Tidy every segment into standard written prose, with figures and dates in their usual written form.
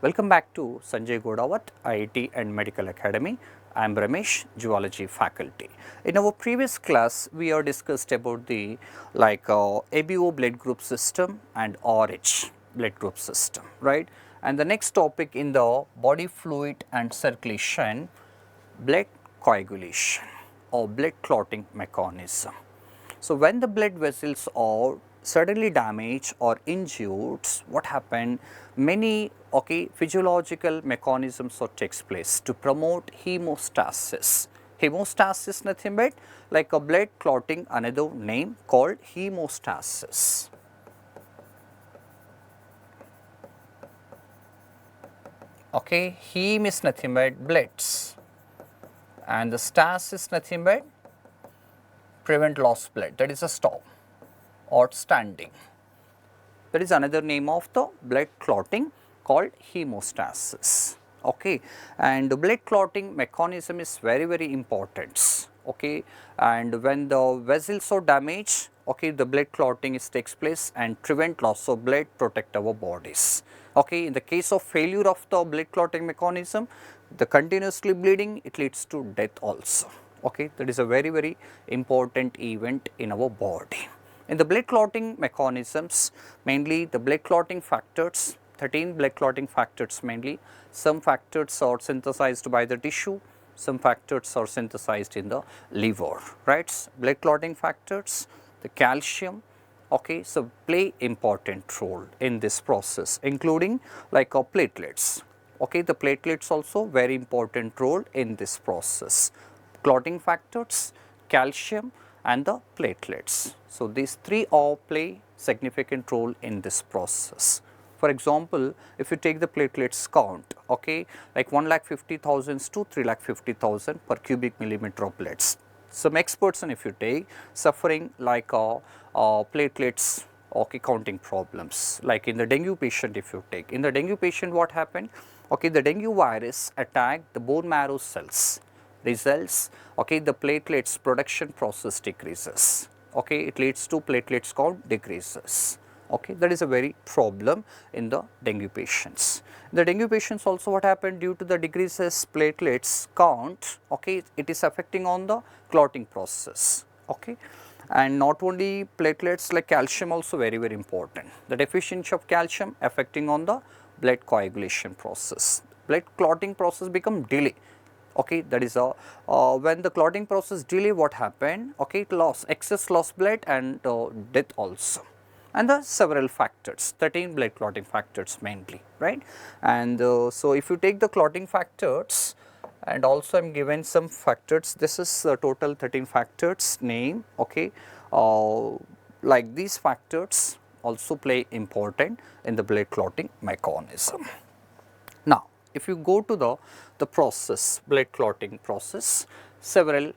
Welcome back to Sanjay Godawat, IIT and Medical Academy. I am Ramesh, Zoology faculty. In our previous class, we have discussed about the ABO blood group system and RH blood group system, right? And the next topic in the body fluid and circulation, blood coagulation or blood clotting mechanism. So, when the blood vessels are suddenly damaged or injured, what happened? Many physiological mechanisms takes place to promote hemostasis. Hemostasis nothing but like a blood clotting, another name called hemostasis. Okay, heme is nothing but bloods and the stas is nothing but prevent lost blood, that is a stop or standing. That is another name of the blood clotting called hemostasis. Okay, and the blood clotting mechanism is very important. Okay, and when the vessels are damaged, okay, the blood clotting takes place and prevent loss of blood, protect our bodies. Okay, in the case of failure of the blood clotting mechanism, the continuously bleeding, it leads to death also. Okay, that is a very important event in our body. In the blood clotting mechanisms, mainly the blood clotting factors, 13 blood clotting factors mainly. Some factors are synthesized by the tissue, some factors are synthesized in the liver, right? Blood clotting factors, the calcium, okay, so play important role in this process, including like platelets. Okay, the platelets also very important role in this process. Clotting factors, calcium and the platelets. So, these three all play significant role in this process. For example, if you take the platelets count, okay, like 1,50,000 to 3,50,000 per cubic millimeter of bloods. Some experts, and if you take suffering like platelets, okay, counting problems, like in the dengue patient, if you take in the dengue patient, what happened? Okay, the dengue virus attacked the bone marrow cells, results, okay, the platelets production process decreases. Okay, it leads to platelets count decreases. Okay, that is a very problem in the dengue patients. The dengue patients also what happened due to the decreases platelets count, okay, it is affecting on the clotting process. Okay, and not only platelets, like calcium also very important. The deficiency of calcium affecting on the blood coagulation process. Blood clotting process become delay. Okay, that is when the clotting process delay, what happened? Okay, it lost excess lost blood and death also, and the several factors, 13 blood clotting factors mainly, right? And so if you take the clotting factors, and also I am given some factors, this is total 13 factors name. Okay, like these factors also play important in the blood clotting mechanism. Now, if you go to the process, blood clotting process, several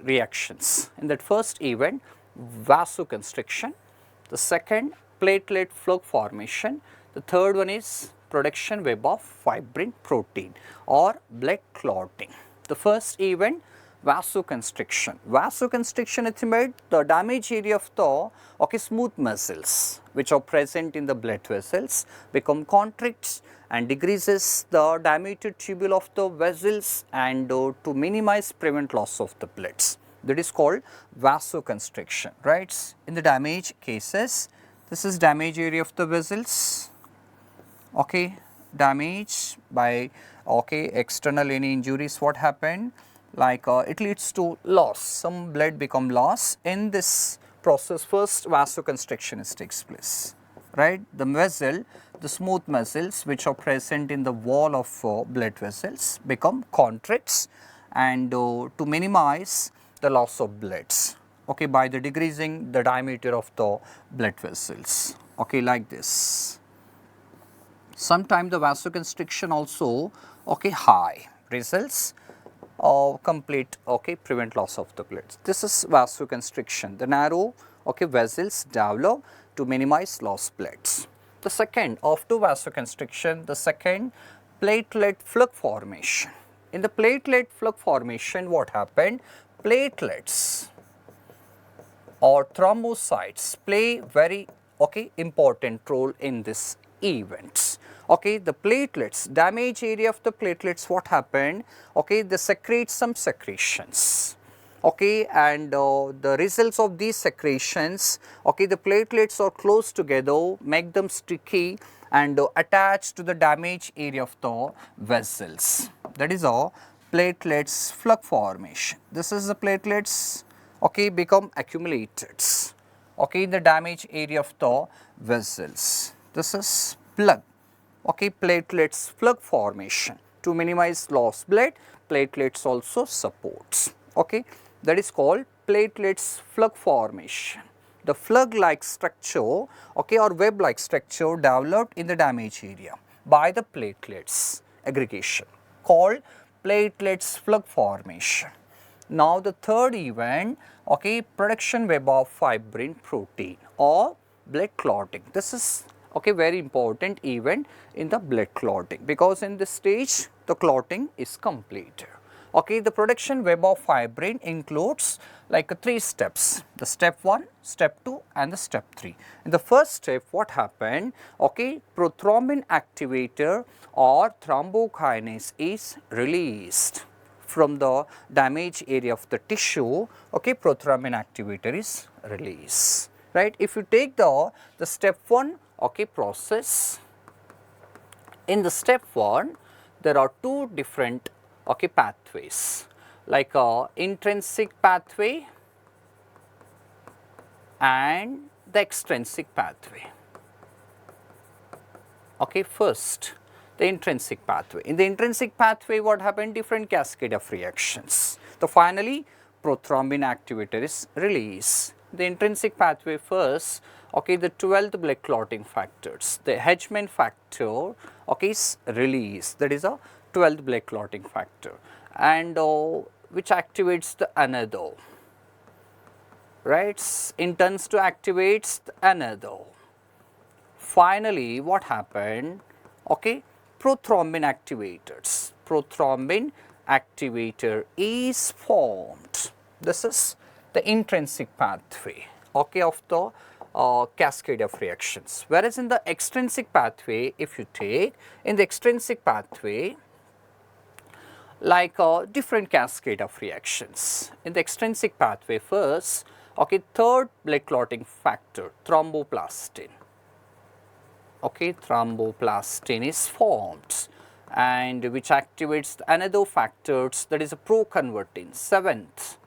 reactions. In that first event, vasoconstriction, the second platelet plug formation, the third one is production web of fibrin protein or blood clotting. The first event, vasoconstriction. Vasoconstriction is about the damage area of the smooth muscles which are present in the blood vessels become contracts and decreases the diameter tubule of the vessels and to minimize prevent loss of the bloods. That is called vasoconstriction, right? In the damage cases, this is damage area of the vessels. Okay, damage by external any injuries, what happened? Like it leads to loss, some blood become lost in this process. First vasoconstriction takes place, right? The vessel, the smooth muscles which are present in the wall of blood vessels become contracts and to minimize the loss of bloods, okay, by the decreasing the diameter of the blood vessels, okay, like this. Sometimes the vasoconstriction also high results complete prevent loss of the blood. This is vasoconstriction. The narrow vessels develop to minimize lost bloods. The second, after vasoconstriction, the second platelet plug formation. In the platelet plug formation, what happened? Platelets or thrombocytes play very important role in this events. Okay, the platelets, damage area of the platelets, what happened? Okay, they secrete some secretions. Okay, and the results of these secretions, okay, the platelets are close together, make them sticky and attach to the damaged area of the vessels. That is a platelets plug formation. This is the platelets, okay, become accumulated, okay, in the damaged area of the vessels. This is plug, okay, platelets plug formation. To minimize loss blood, platelets also supports, okay, that is called platelets plug formation. The plug like structure, okay, or web like structure developed in the damaged area by the platelets aggregation called platelets plug formation. Now the third event, okay, production web of fibrin protein or blood clotting. This is, okay, very important event in the blood clotting, because in this stage the clotting is completed. Okay, the production web of fibrin includes like 3 steps, the step 1, step 2 and the step 3. In the first step, what happened? Okay, prothrombin activator or thrombokinase is released from the damaged area of the tissue. Okay, prothrombin activator is released, right. If you take the step 1, okay, process, in the step 1 there are 2 different, okay, pathways, like intrinsic pathway and the extrinsic pathway. Okay, first the intrinsic pathway. In the intrinsic pathway, what happened? Different cascade of reactions. So finally prothrombin activator is released. The intrinsic pathway first, okay, the 12th blood clotting factors, the Hedgeman factor, okay, is released, that is a 12th blood clotting factor, and which activates the another, right, intends to activate the another. Finally, what happened? Okay, prothrombin activators. Prothrombin activator is formed. This is the intrinsic pathway, okay, of the cascade of reactions. Whereas in the extrinsic pathway, if you take, in the extrinsic pathway, like different cascade of reactions. In the extrinsic pathway first, okay, 3rd blood clotting factor, thromboplastin. Okay, thromboplastin is formed, and which activates another factors, that is a proconvertin, 7th,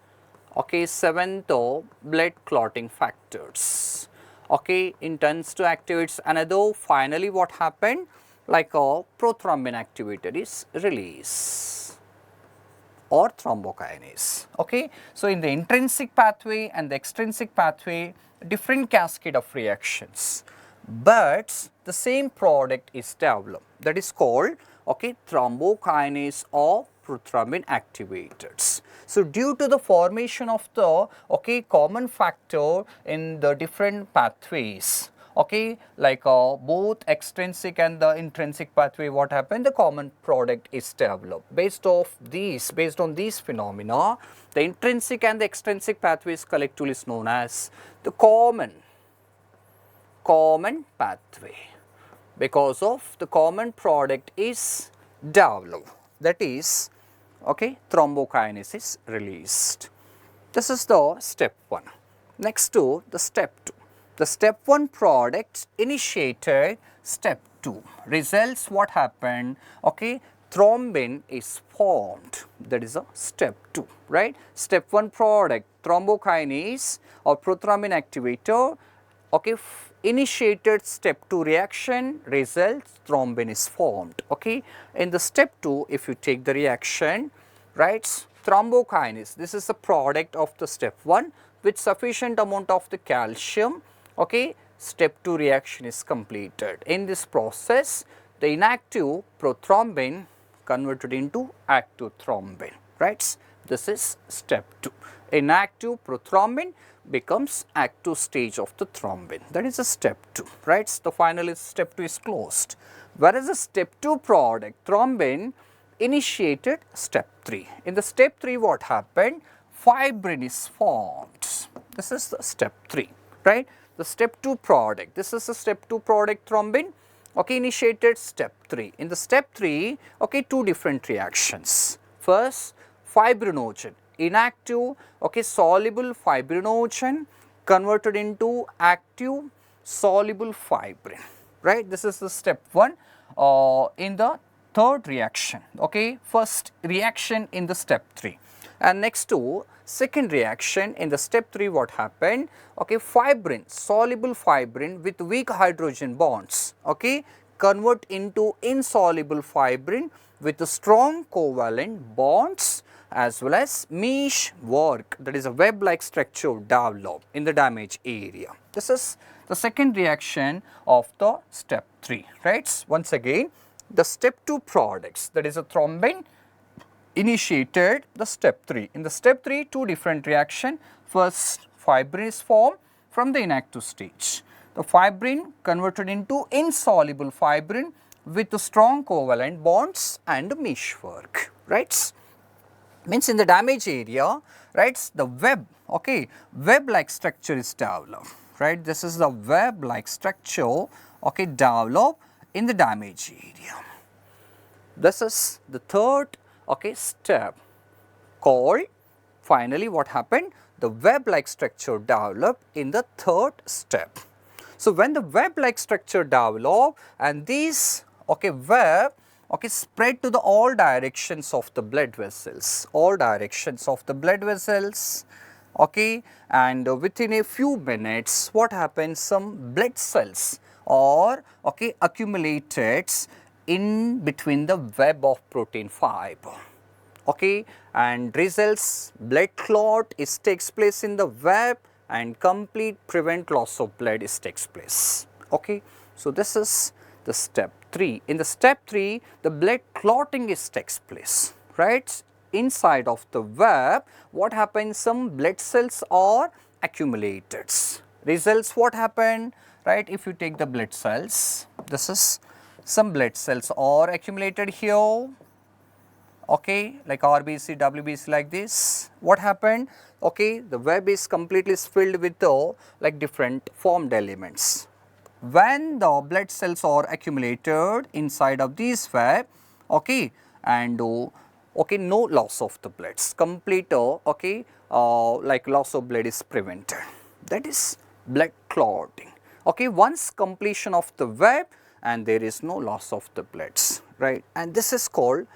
okay, 7th blood clotting factors, okay, intends to activate another. Finally, what happened? Like a prothrombin activator is released or thrombokinase. Okay. So, in the intrinsic pathway and the extrinsic pathway, different cascade of reactions, but the same product is developed, that is called, okay, thrombokinase or prothrombin activators. So, due to the formation of the, okay, common factor in the different pathways, okay, like both extrinsic and the intrinsic pathway, what happened? The common product is developed. Based on these phenomena, the intrinsic and the extrinsic pathways collectively is known as the common pathway, because of the common product is developed, that is, okay, thrombokinase is released. This is the step 1. Next to the step 2. The step 1 product initiated step 2. Results, what happened? Okay, thrombin is formed, that is a step 2, right. Step 1 product, thrombokinase or prothrombin activator, okay, initiated step 2 reaction, results, thrombin is formed. Okay. In the step 2, if you take the reaction, right, thrombokinase, this is the product of the step 1 with sufficient amount of the calcium, okay, step 2 reaction is completed. In this process, the inactive prothrombin converted into active thrombin, right. This is step 2. Inactive prothrombin becomes active stage of the thrombin, that is a step 2, right. The final step 2 is closed. Whereas the step 2 product, thrombin, initiated step 3. In the step 3, what happened? Fibrin is formed. This is the step 3, right. The step 2 product, this is the step 2 product thrombin, okay, initiated step 3. In the step 3, okay, two different reactions. First, fibrinogen, inactive, okay, soluble fibrinogen converted into active soluble fibrin, right. This is the step 1 in the third reaction, okay, first reaction in the step 3. And next to second reaction in the step 3, what happened, okay, fibrin, soluble fibrin with weak hydrogen bonds, okay, convert into insoluble fibrin with strong covalent bonds, as well as mesh work, that is a web like structure develop in the damaged area. This is the second reaction of the step 3, right. Once again, the step 2 products, that is a thrombin, initiated the step 3. In the step 3, two different reaction. First, fibrin is formed from the inactive stage. The fibrin converted into insoluble fibrin with strong covalent bonds and mesh work, right. Means in the damage area, right, the web, okay, web like structure is developed, right. This is the web like structure, okay, developed in the damage area. This is the third, okay, step called, finally what happened, the web like structure developed in the third step. So, when the web like structure develop and these, okay, web, okay, spread to the all directions of the blood vessels, all directions of the blood vessels, okay, and within a few minutes what happens, some blood cells or, okay, accumulated in between the web of protein fiber, okay, and results blood clot is takes place in the web and complete prevent loss of blood is takes place, okay. So, this is the step 3. In the step 3, the blood clotting is takes place, right. Inside of the web, what happens, some blood cells are accumulated. Results what happen, right, if you take the blood cells, this is some blood cells are accumulated here, okay, like RBC, WBC like this. What happened, okay, the web is completely filled with the like different formed elements. When the blood cells are accumulated inside of this web, okay, and okay, no loss of the bloods, complete okay, like loss of blood is prevented, that is blood clotting, okay, once completion of the web and there is no loss of the bloods, right, and this is called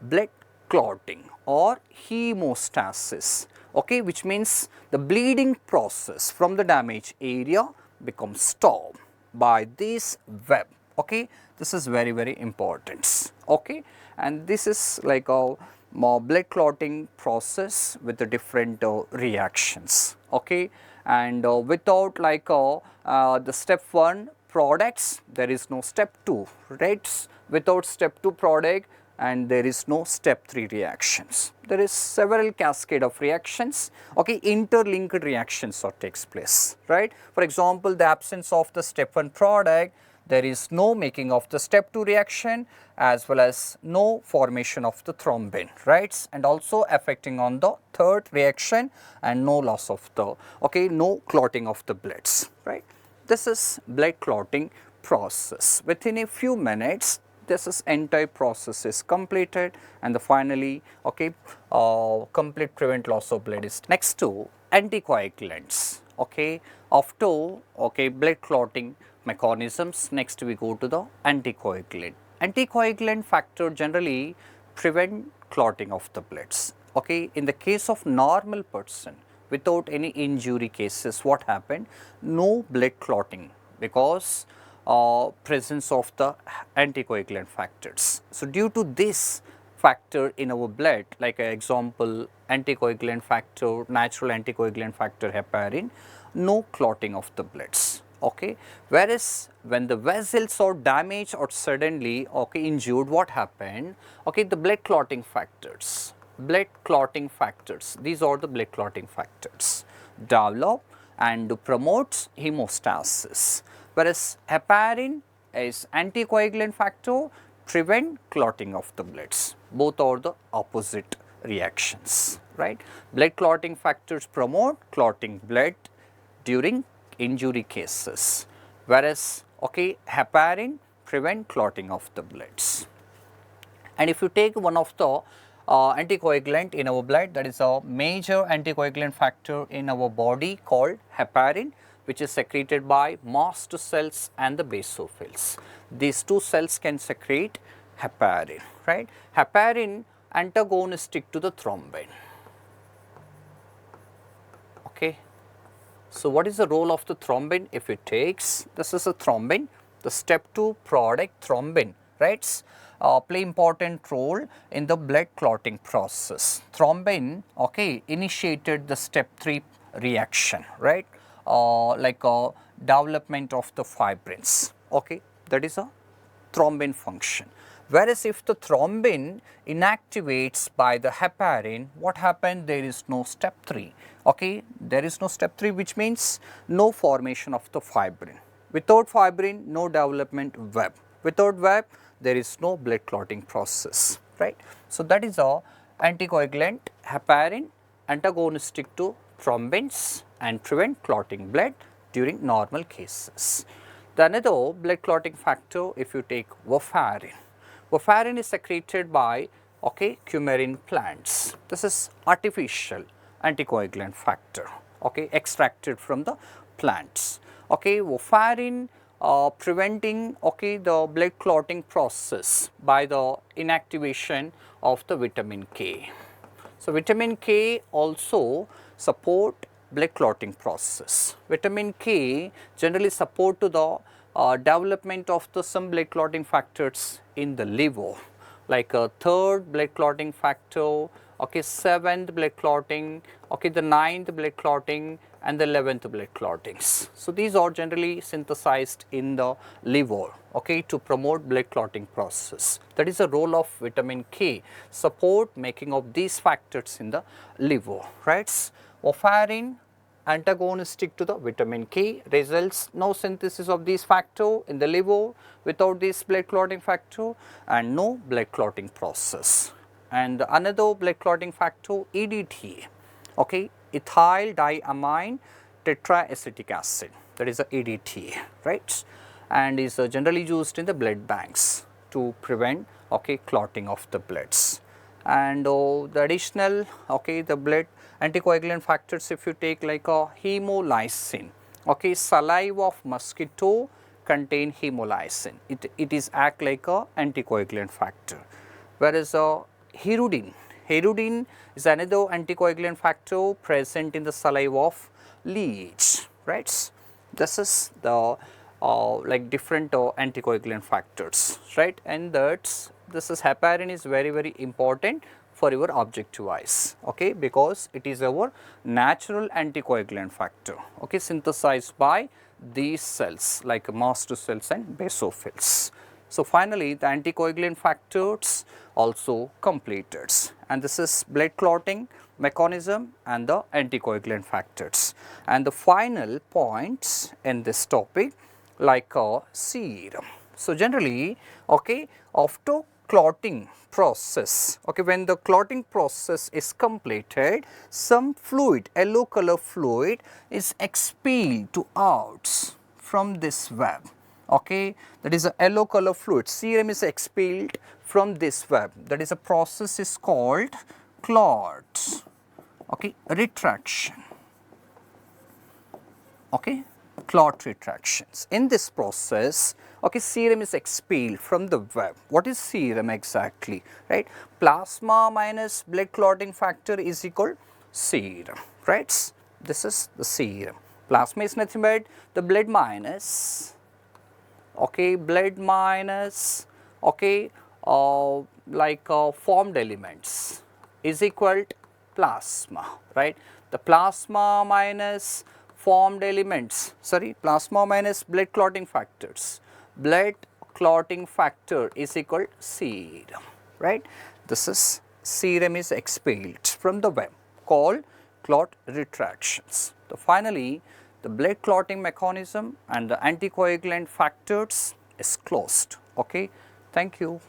blood clotting or hemostasis, okay, which means the bleeding process from the damaged area becomes stopped by this web, okay. This is very, very important, okay, and this is like a blood clotting process with the different reactions, okay, and without like the step 1 products, there is no step 2, right, without step 2 product and there is no step 3 reactions. There is several cascade of reactions, okay, interlinked reactions or takes place, right. For example, the absence of the step 1 product, there is no making of the step 2 reaction as well as no formation of the thrombin, right, and also affecting on the third reaction and no loss of the, okay, no clotting of the bloods, right. This is blood clotting process. Within a few minutes, this is entire process is completed and the finally, okay, complete prevent loss of blood is next to anticoagulants, okay. After, okay, blood clotting mechanisms, next we go to the anticoagulant. Anticoagulant factor generally prevent clotting of the bloods, okay. In the case of normal person without any injury cases, what happened, no blood clotting because presence of the anticoagulant factors. So, due to this factor in our blood, like example anticoagulant factor, natural anticoagulant factor heparin, no clotting of the bloods, okay. Whereas, when the vessels are damaged or suddenly, okay, injured, what happened, okay, the blood clotting factors, these are the blood clotting factors develop and promotes hemostasis. Whereas, heparin is anticoagulant factor prevent clotting of the bloods, both are the opposite reactions, right. Blood clotting factors promote clotting blood during injury cases, whereas, okay, heparin prevent clotting of the bloods. And if you take one of the anticoagulant in our blood, that is a major anticoagulant factor in our body called heparin, which is secreted by mast cells and the basophils. These two cells can secrete heparin, right? Heparin antagonistic to the thrombin. Okay. So, what is the role of the thrombin? If it takes, this is a thrombin, the step 2 product thrombin, right, play important role in the blood clotting process. Thrombin, okay, initiated the step 3 reaction, right, like development of the fibrins, okay, that is a thrombin function. Whereas if the thrombin inactivates by the heparin, what happened? There is no step 3, okay, there is no step 3, which means no formation of the fibrin. Without fibrin, no development web. Without web, there is no blood clotting process, right. So, that is a anticoagulant heparin antagonistic to thrombins and prevent clotting blood during normal cases. The another blood clotting factor, if you take warfarin. Warfarin is secreted by, okay, coumarin plants. This is artificial anticoagulant factor, okay, extracted from the plants. Okay, warfarin preventing, okay, the blood clotting process by the inactivation of the vitamin K. So, vitamin K also support blood clotting process. Vitamin K generally support to the development of the some blood clotting factors in the liver, like a third blood clotting factor, okay, 7th blood clotting, okay, the 9th blood clotting and the 11th blood clottings. So, these are generally synthesized in the liver, okay, to promote blood clotting process. That is the role of vitamin K, support making of these factors in the liver, right. Warfarin antagonistic to the vitamin K, results no synthesis of these factor in the liver without this blood clotting factor and no blood clotting process. And another blood clotting factor, EDTA, okay, ethyl diamine tetraacetic acid, that is a EDTA, right, and is generally used in the blood banks to prevent, okay, clotting of the bloods. And the additional, okay, the blood anticoagulant factors, if you take like a hemolysin, okay, saliva of mosquito contain hemolysin, it is act like a anticoagulant factor. Whereas hirudin is another anticoagulant factor present in the saliva of leech, right. This is the like different anticoagulant factors, right, and that's this is heparin is very important for your objective eyes, okay, because it is our natural anticoagulant factor, okay, synthesized by these cells like mast cells and basophils. So, finally, the anticoagulant factors also completed, and this is blood clotting mechanism and the anticoagulant factors. And the final points in this topic like serum. So, generally, okay, after clotting process, okay, when the clotting process is completed, some fluid, yellow color fluid is expelled to out from this web, okay, that is a yellow color fluid, serum is expelled from this web, that is a process is called clot, okay, retraction, okay, clot retractions. In this process, okay, serum is expelled from the web. What is serum exactly, right? Plasma minus blood clotting factor is equal serum, right? This is the serum. Plasma is nothing but the blood minus, okay, okay, formed elements is equal to plasma, right? The plasma minus formed elements, plasma minus blood clotting factors, blood clotting factor is equal to serum, right. This is serum is expelled from the web called clot retractions. So, finally, the blood clotting mechanism and the anticoagulant factors is closed, okay. Thank you.